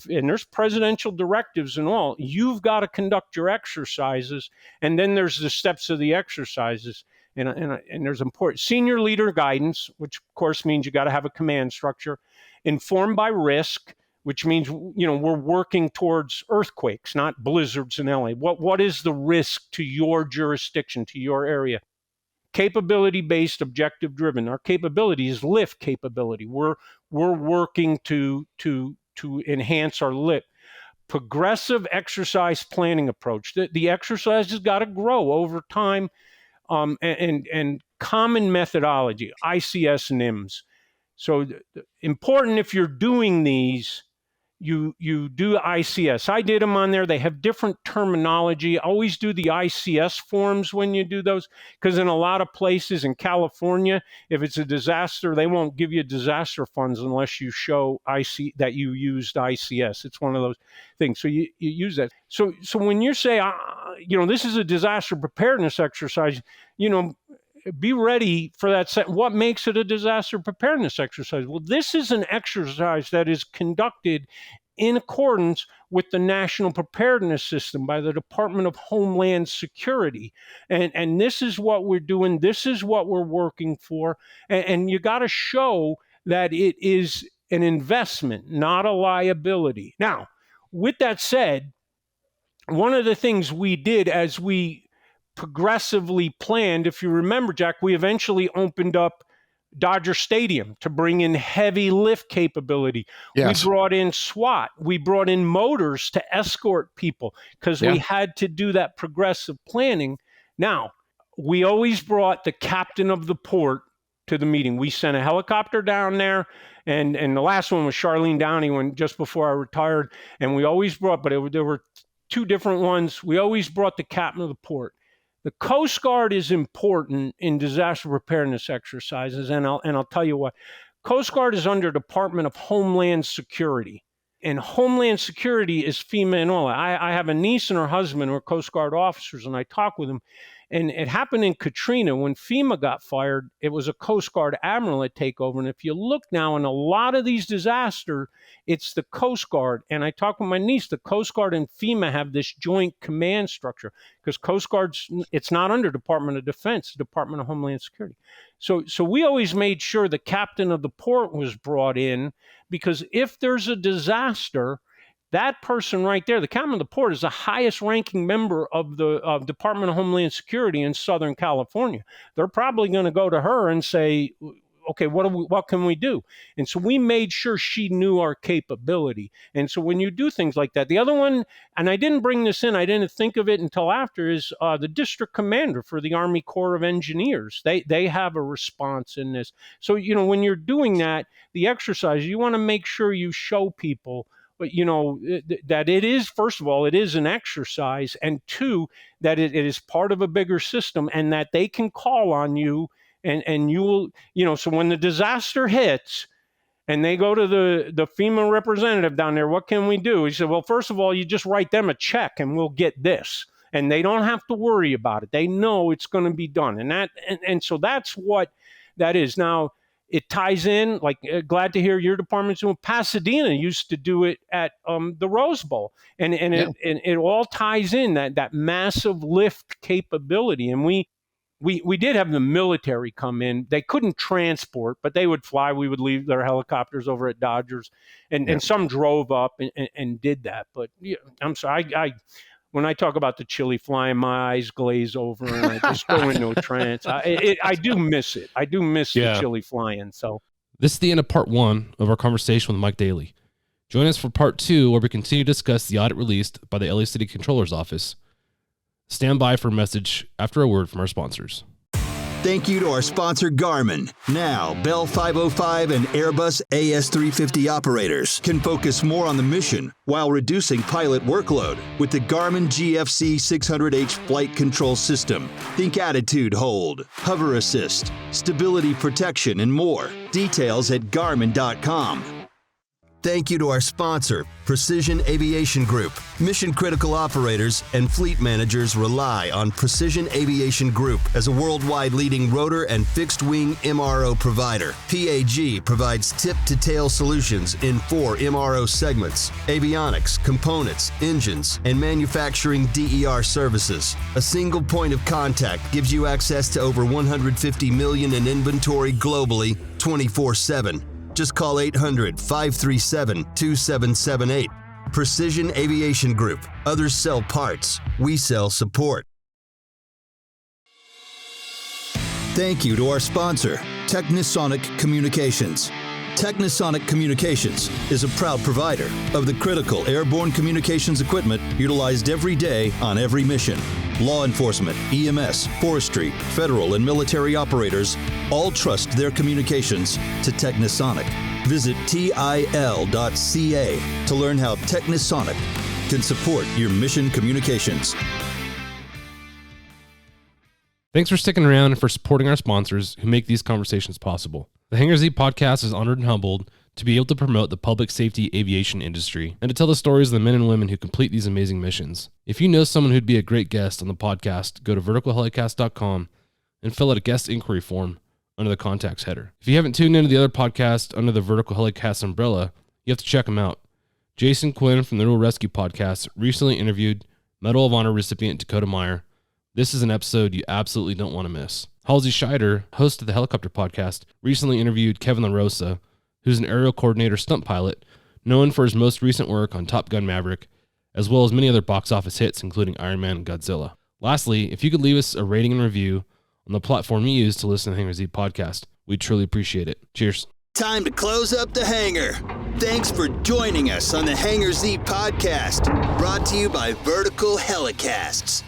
and there's presidential directives and all, you've got to conduct your exercises, and then there's the steps of the exercises. And there's important senior leader guidance, which of course means you got to have a command structure, informed by risk, which means, we're working towards earthquakes, not blizzards in LA. What is the risk to your jurisdiction, to your area? Capability-based, objective-driven. Our capability is lift capability. We're working to enhance our lift. Progressive exercise planning approach. The exercise has got to grow over time, and common methodology, ICS and IMS. So important if you're doing these, you do ICS. I did them on there. They have different terminology. Always do the ICS forms when you do those, because in a lot of places in California, if it's a disaster, they won't give you disaster funds unless you show that you used ICS. It's one of those things. So you use that. So when you say, this is a disaster preparedness exercise, be ready for that. What makes it a disaster preparedness exercise? Well, this is an exercise that is conducted in accordance with the National Preparedness System by the Department of Homeland Security. And this is what we're doing. This is what we're working for. And you got to show that it is an investment, not a liability. Now, with that said, one of the things we did as we progressively planned, if you remember, Jack, we eventually opened up Dodger Stadium to bring in heavy lift capability. Yes. We brought in SWAT. We brought in motors to escort people because we had to do that progressive planning. Now, we always brought the captain of the port to the meeting. We sent a helicopter down there, and the last one was Charlene Downey just before I retired, and we always brought, but there were two different ones. We always brought the captain of the port. The Coast Guard is important in disaster preparedness exercises, and I'll tell you what. Coast Guard is under Department of Homeland Security, and Homeland Security is FEMA and all that. I have a niece and her husband who are Coast Guard officers, and I talk with them. And it happened in Katrina when FEMA got fired. It was a Coast Guard admiral that take over. And if you look now in a lot of these disasters, it's the Coast Guard. And I talked with my niece, the Coast Guard and FEMA have this joint command structure because Coast Guard's, it's not under Department of Defense, Department of Homeland Security. So we always made sure the captain of the port was brought in, because if there's a disaster, that person right there, the captain of the port, is the highest ranking member of the Department of Homeland Security in Southern California. They're probably going to go to her and say, okay, what can we do? And so we made sure she knew our capability. And so when you do things like that, the other one, and I didn't bring this in, I didn't think of it until after, is the district commander for the Army Corps of Engineers. They have a response in this. So, when you're doing that, the exercise, you want to make sure you show people, but that it is, first of all, it is an exercise, and two, that it is part of a bigger system, and that they can call on you, and you will, so when the disaster hits and they go to the FEMA representative down there, what can we do? He said, well, first of all, you just write them a check and we'll get this. And they don't have to worry about it. They know it's going to be done. And so that's what that is. Now, it ties in, like, glad to hear your department's doing. Pasadena used to do it at the Rose Bowl, and it all ties in, that massive lift capability. And we did have the military come in. They couldn't transport, but they would fly. We would leave their helicopters over at Dodgers, and some drove up and did that. But I'm sorry, when I talk about the chili flying, my eyes glaze over and I just go into a trance. I do miss it. I do miss the chili flying. So this is the end of part 1 of our conversation with Mike Daly. Join us for part 2, where we continue to discuss the audit released by the LA City Controller's Office. Stand by for a message after a word from our sponsors. Thank you to our sponsor, Garmin. Now, Bell 505 and Airbus AS350 operators can focus more on the mission while reducing pilot workload with the Garmin GFC 600H flight control system. Think attitude hold, hover assist, stability protection, and more. Details at Garmin.com. Thank you to our sponsor, Precision Aviation Group. Mission-critical operators and fleet managers rely on Precision Aviation Group as a worldwide leading rotor and fixed-wing MRO provider. PAG provides tip-to-tail solutions in 4 MRO segments: avionics, components, engines, and manufacturing DER services. A single point of contact gives you access to over 150 million in inventory globally, 24/7. Just call 800-537-2778. Precision Aviation Group. Others sell parts. We sell support. Thank you to our sponsor, Technisonic Communications. Technisonic Communications is a proud provider of the critical airborne communications equipment utilized every day on every mission. Law enforcement, EMS, forestry, federal and military operators all trust their communications to Technisonic. Visit TIL.ca to learn how Technisonic can support your mission communications. Thanks for sticking around and for supporting our sponsors who make these conversations possible. The Hangar Z podcast is honored and humbled to be able to promote the public safety aviation industry and to tell the stories of the men and women who complete these amazing missions. If you know someone who'd be a great guest on the podcast, go to verticalhelicast.com and fill out a guest inquiry form under the contacts header. If you haven't tuned into the other podcast under the Vertical Helicast umbrella, you have to check them out. Jason Quinn from the Rural Rescue Podcast recently interviewed Medal of Honor recipient Dakota Meyer. This is an episode you absolutely don't want to miss. Halsey Scheider, host of the Helicopter Podcast, recently interviewed Kevin LaRosa, who's an aerial coordinator stunt pilot, known for his most recent work on Top Gun Maverick, as well as many other box office hits, including Iron Man and Godzilla. Lastly, if you could leave us a rating and review on the platform you use to listen to the Hangar Z podcast, we'd truly appreciate it. Cheers. Time to close up the hangar. Thanks for joining us on the Hangar Z podcast, brought to you by Vertical Helicasts.